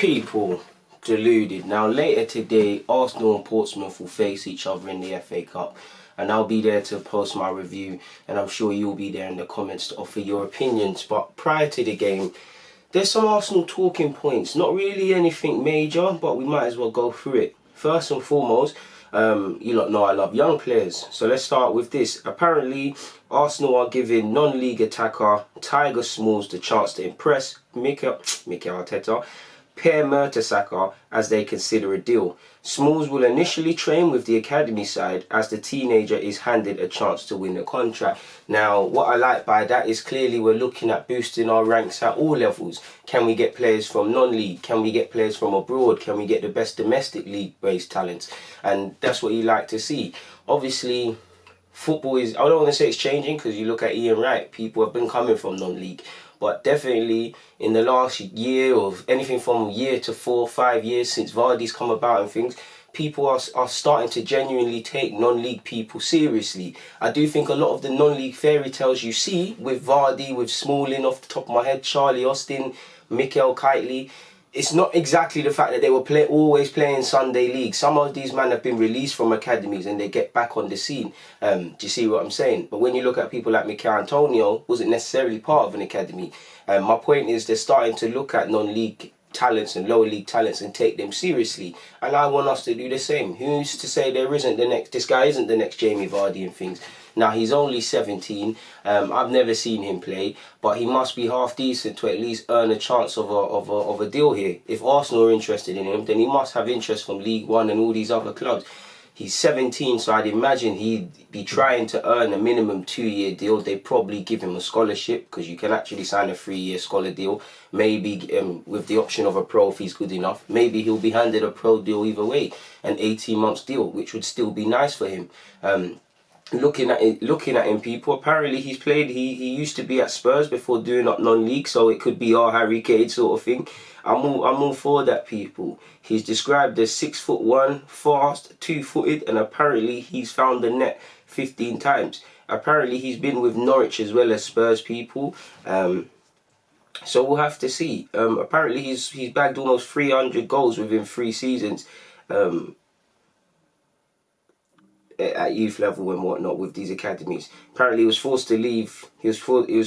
People, deluded. Now later today, Arsenal and Portsmouth will face each other in the FA Cup, and I'll be there to post my review, and I'm sure you'll be there in the comments to offer your opinions. But prior to the game, there's some Arsenal talking points. Not really anything major, but we might as well go through it. First and foremost, you lot know I love young players, so let's start with this. Apparently, Arsenal are giving non-league attacker Tyger Smalls the chance to impress Mikel Arteta, Per Mertesacker, as they consider a deal. Smalls will initially train with the academy side as the teenager is handed a chance to win the contract. Now, what I like by that is clearly we're looking at boosting our ranks at all levels. Can we get players from non-league? Can we get players from abroad? Can we get the best domestic league-based talents? And that's what you like to see. Obviously, football is, I don't want to say it's changing, because you look at Ian Wright, people have been coming from non-league. But definitely in the last year, or anything from a year to 4 or 5 years since Vardy's come about and things, people are starting to genuinely take non-league people seriously. I do think a lot of the non-league fairy tales you see with Vardy, with Smalling off the top of my head, Charlie Austin, Mikel Kitely, it's not exactly the fact that they were always playing Sunday League. Some of these men have been released from academies and they get back on the scene. Do you see what I'm saying? But when you look at people like Mikel Antonio, wasn't necessarily part of an academy. My point is they're starting to look at non-league talents and lower league talents and take them seriously. And I want us to do the same. Who's to say this guy isn't the next Jamie Vardy and things? Now, he's only 17. I've never seen him play, but he must be half decent to at least earn a chance of a deal here. If Arsenal are interested in him, then he must have interest from League One and all these other clubs. He's 17, so I'd imagine he'd be trying to earn a minimum 2-year deal. They'd probably give him a scholarship, because you can actually sign a 3-year scholar deal. Maybe with the option of a pro if he's good enough. Maybe he'll be handed a pro deal either way, an 18-month deal, which would still be nice for him. Looking at him, people, apparently he used to be at Spurs before doing up non-league, so it could be our Harry Kane sort of thing. I'm all for that, people. He's described as 6'1", fast, 2-footed, and apparently he's found the net 15 times. Apparently he's been with Norwich as well as Spurs, people. So we'll have to see. Apparently he's bagged almost 300 goals within 3 seasons. At youth level and whatnot with these academies. Apparently he was forced to leave. He was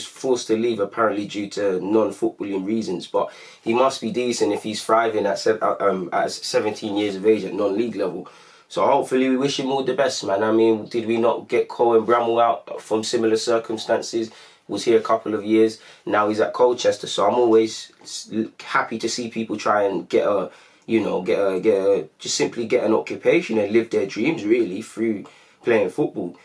forced to leave apparently due to non-footballing reasons. But he must be decent if he's thriving at 17 years of age at non-league level. So hopefully we wish him all the best, man. I mean, did we not get Cohen Bramall out from similar circumstances? Was here a couple of years. Now he's at Colchester. So I'm always happy to see people try and get a just simply get an occupation and live their dreams really through playing football.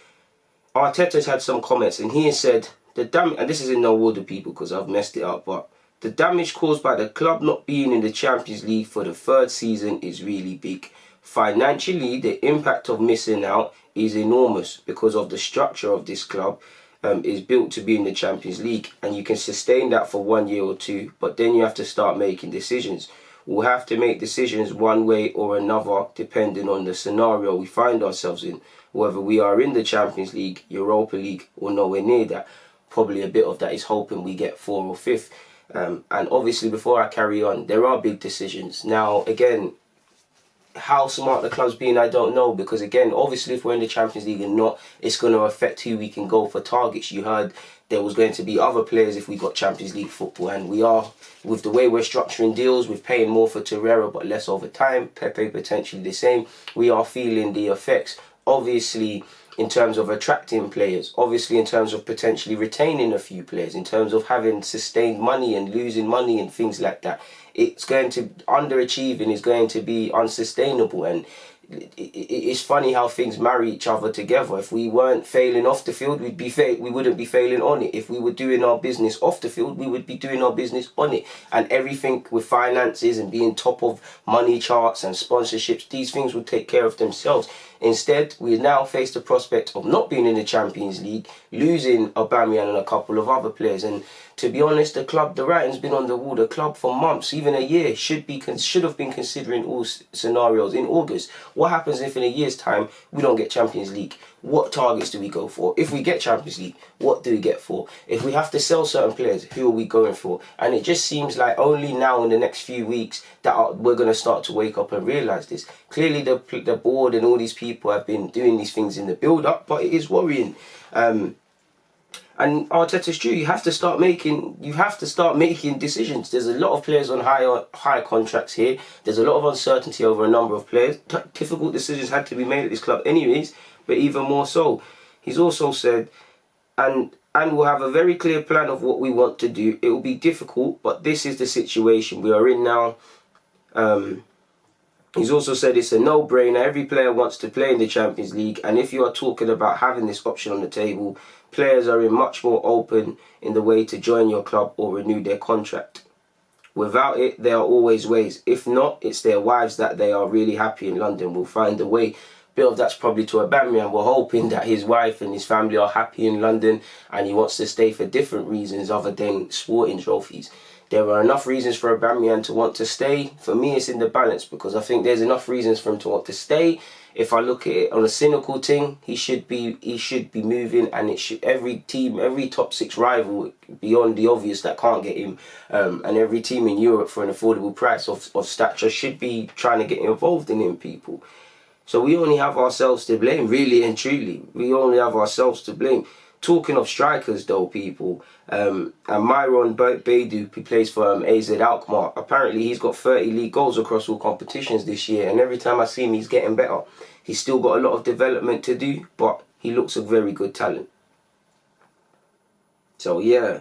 Arteta's had some comments, and he has said and this is in no order, people, because I've messed it up, but the damage caused by the club not being in the Champions League for the 3rd season is really big. Financially, the impact of missing out is enormous because of the structure of this club. Is built to be in the Champions League, and you can sustain that for 1 year or 2, but then you have to start making decisions. We'll have to make decisions one way or another depending on the scenario we find ourselves in, whether we are in the Champions League, Europa League, or nowhere near that. Probably a bit of that is hoping we get 4th or 5th. And obviously, before I carry on, there are big decisions. Now, again, how smart the club's been, I don't know, because again, obviously if we're in the Champions League and not, it's going to affect who we can go for targets. You heard there was going to be other players if we got Champions League football, and we are, with the way we're structuring deals, with paying more for Torreira but less over time, Pepe potentially the same, we are feeling the effects. Obviously in terms of attracting players, obviously in terms of potentially retaining a few players, in terms of having sustained money and losing money and things like that. It's going to, underachieving is going to be unsustainable, and it's funny how things marry each other together. If we weren't failing off the field, we wouldn't be failing on it. If we were doing our business off the field, we would be doing our business on it. And everything with finances and being top of money charts and sponsorships, these things would take care of themselves. Instead, we now face the prospect of not being in the Champions League, losing Aubameyang and a couple of other players. And to be honest, the writing's been on the wall. The club for months, even a year, should have been considering all scenarios in August. What happens if in a year's time we don't get Champions League? what targets do we go for? If we get Champions League, what do we get for? If we have to sell certain players, who are we going for? And it just seems like only now in the next few weeks that we're going to start to wake up and realise this. Clearly the board and all these people have been doing these things in the build-up, but it is worrying. And Arteta's true. You have to start making decisions. There's a lot of players on high contracts here. There's a lot of uncertainty over a number of players. Difficult decisions had to be made at this club anyways, but even more so. He's also said, and we'll have a very clear plan of what we want to do. It will be difficult, but this is the situation we are in now. He's also said it's a no-brainer. Every player wants to play in the Champions League, and if you are talking about having this option on the table, players are much more open in the way to join your club or renew their contract. Without it, there are always ways. If not, it's their wives that they are really happy in London will find a way. Bit of that's probably to Aubameyang. We're hoping that his wife and his family are happy in London and he wants to stay for different reasons other than sporting trophies. There are enough reasons for Aubameyang to want to stay. For me, it's in the balance because I think there's enough reasons for him to want to stay. If I look at it on a cynical thing, he should be moving, and it should every top 6 rival beyond the obvious that can't get him, and every team in Europe for an affordable price of stature should be trying to get involved in him, people. So we only have ourselves to blame, really and truly. We only have ourselves to blame. Talking of strikers though, people, and Myron Baidu, who plays for AZ Alkmaar, apparently he's got 30 league goals across all competitions this year, and every time I see him he's getting better. He's still got a lot of development to do, but he looks a very good talent. So yeah,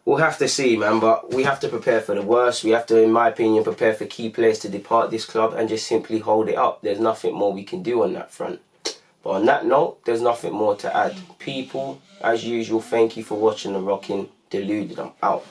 we'll have to see, man, but we have to prepare for the worst. We have to, in my opinion, prepare for key players to depart this club and just simply hold it up. There's nothing more we can do on that front. But on that note, there's nothing more to add. People, as usual, thank you for watching and rocking Deluded. I'm out.